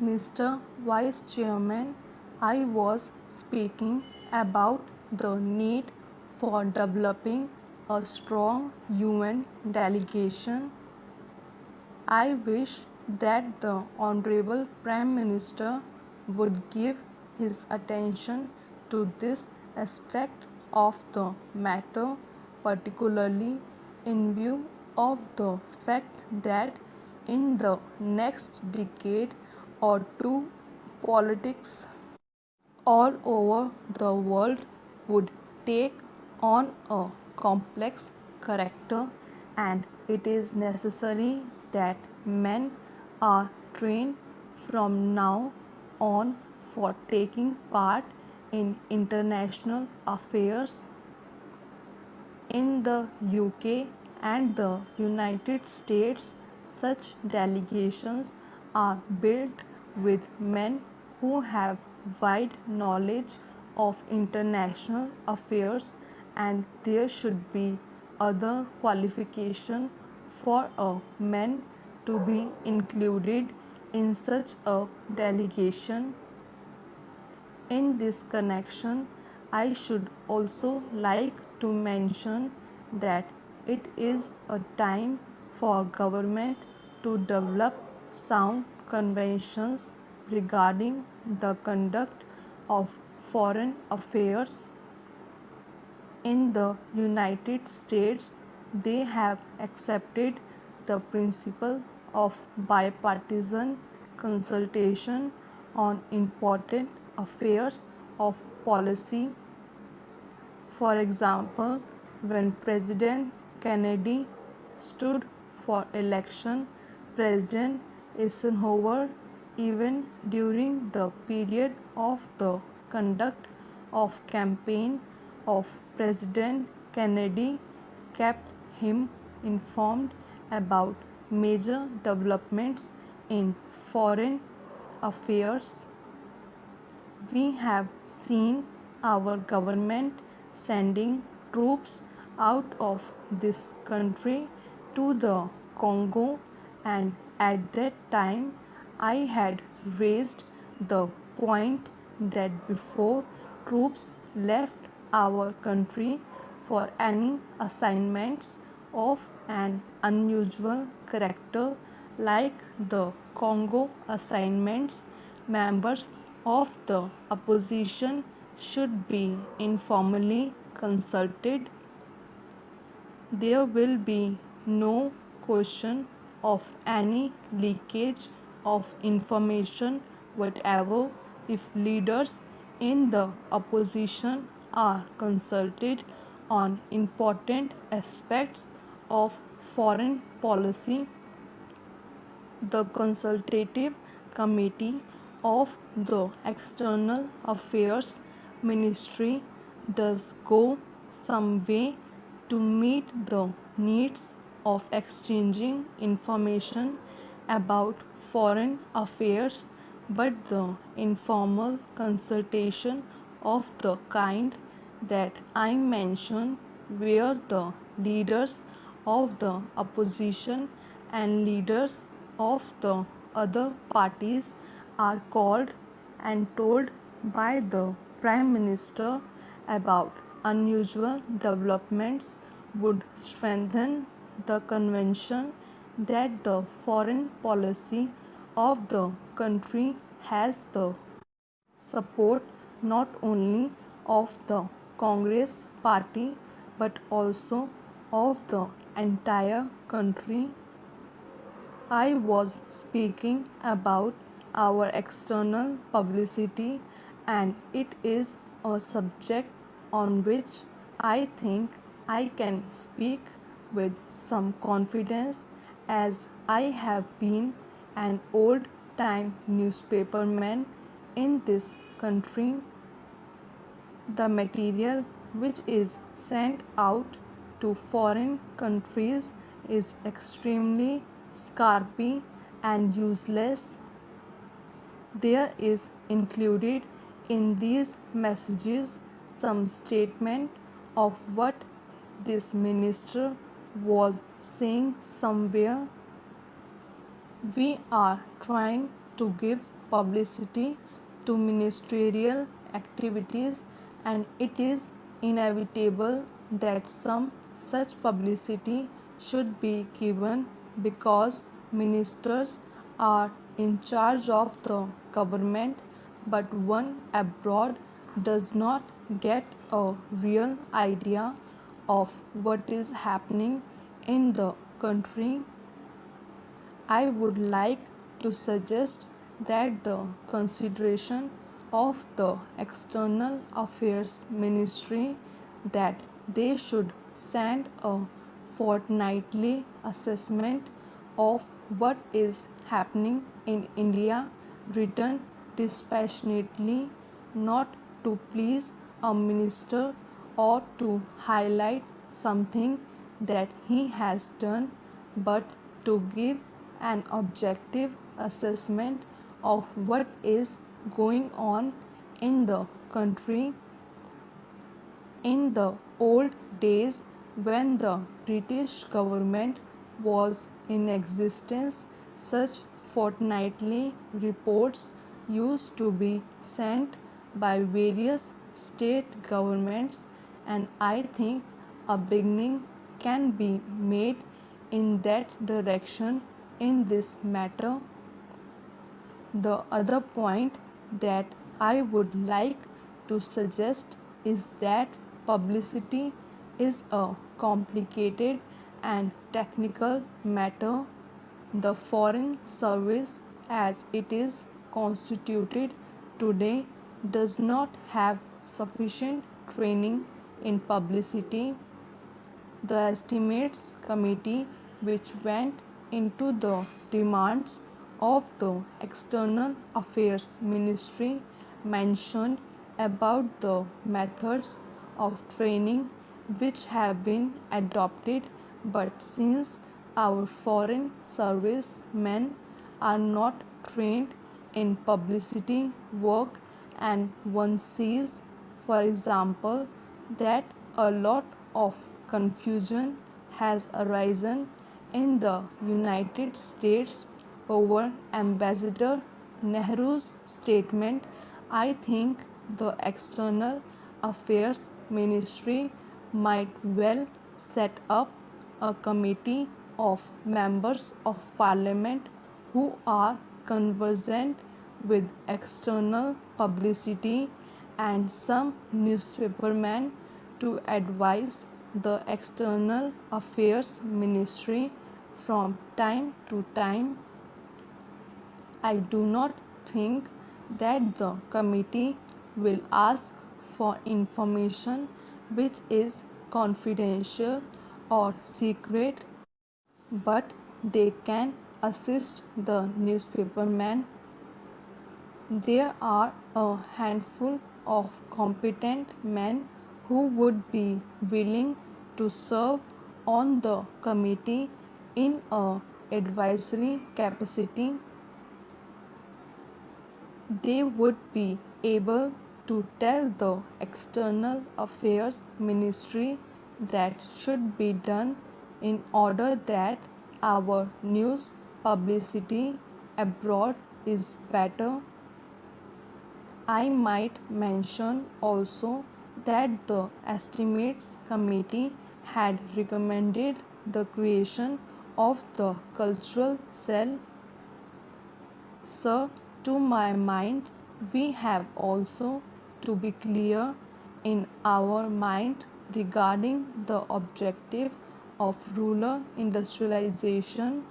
Mr. Vice Chairman, I was speaking about the need for developing a strong UN delegation. I wish that the Honorable Prime Minister would give his attention to this aspect of the matter, particularly in view of the fact that in the next decade or two, politics all over the world would take on a complex character, and it is necessary that men are trained from now on for taking part in international affairs. In the UK and the United States, such delegations are built with men who have wide knowledge of international affairs, and there should be other qualification for a man to be included in such a delegation. In this connection, I should also like to mention that it is a time for government to develop sound conventions regarding the conduct of foreign affairs. In the United States, they have accepted the principle of bipartisan consultation on important affairs of policy. For example, when President Kennedy stood for election, President Eisenhower, even during the period of the conduct of campaign of President Kennedy, kept him informed about major developments in foreign affairs. We have seen our government sending troops out of this country to the Congo, and at that time I had raised the point that before troops left our country for any assignments of an unusual character like the Congo assignments, members of the opposition should be informally consulted. There will be no question of any leakage of information whatever if leaders in the opposition are consulted on important aspects of foreign policy. The Consultative Committee of the External Affairs Ministry does go some way to meet the needs of exchanging information about foreign affairs, but the informal consultation of the kind that I mentioned, where the leaders of the opposition and leaders of the other parties are called and told by the Prime Minister about unusual developments, would strengthen the conviction that the foreign policy of the country has the support not only of the Congress party but also of the entire country. I was speaking about our external publicity, and it is a subject on which I think I can speak with some confidence, as I have been an old time newspaperman in this country. The material which is sent out to foreign countries is extremely scarpy and useless. There is included in these messages some statement of what this minister was saying somewhere, we are trying to give publicity to ministerial activities, and it is inevitable that some such publicity should be given because ministers are in charge of the government, but one abroad does not get a real idea of what is happening in the country. I would like to suggest that the consideration of the External Affairs Ministry that they should send a fortnightly assessment of what is happening in India, written dispassionately, not to please a minister or to highlight something that he has done, but to give an objective assessment of what is going on in the country. In the old days, when the British government was in existence, such fortnightly reports used to be sent by various state governments, and I think a beginning can be made in that direction in this matter. The other point that I would like to suggest is that publicity is a complicated and technical matter. The Foreign Service, as it is constituted today, does not have sufficient training in publicity. The Estimates Committee, which went into the demands of the External Affairs Ministry, mentioned about the methods of training which have been adopted, but since our foreign service men are not trained in publicity work, and one sees, for example, that a lot of confusion has arisen in the United States over Ambassador Nehru's statement. I think the External Affairs Ministry might well set up a committee of members of parliament who are conversant with external publicity and some newspapermen to advise the External Affairs Ministry from time to time. I do not think that the committee will ask for information which is confidential or secret, but they can assist the newspaperman. There are a handful of competent men who would be willing to serve on the committee in a advisory capacity. They would be able to tell the External Affairs Ministry that should be done in order that our news publicity abroad is better. I might mention also that the Estimates Committee had recommended the creation of the cultural cell. Sir, to my mind, we have also to be clear in our mind regarding the objective of rural industrialization.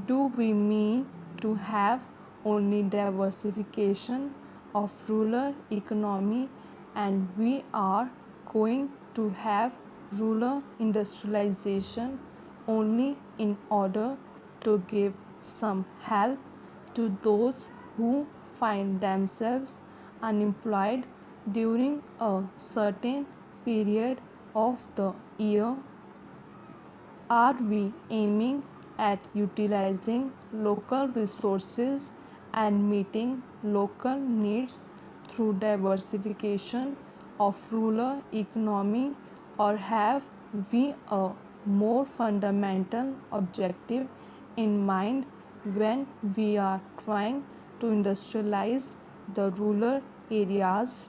Do we mean to have only diversification of rural economy, and we are going to have rural industrialization only in order to give some help to those who find themselves unemployed during a certain period of the year? Are we aiming at utilizing local resources and meeting local needs through diversification of rural economy, or have we a more fundamental objective in mind when we are trying to industrialize the rural areas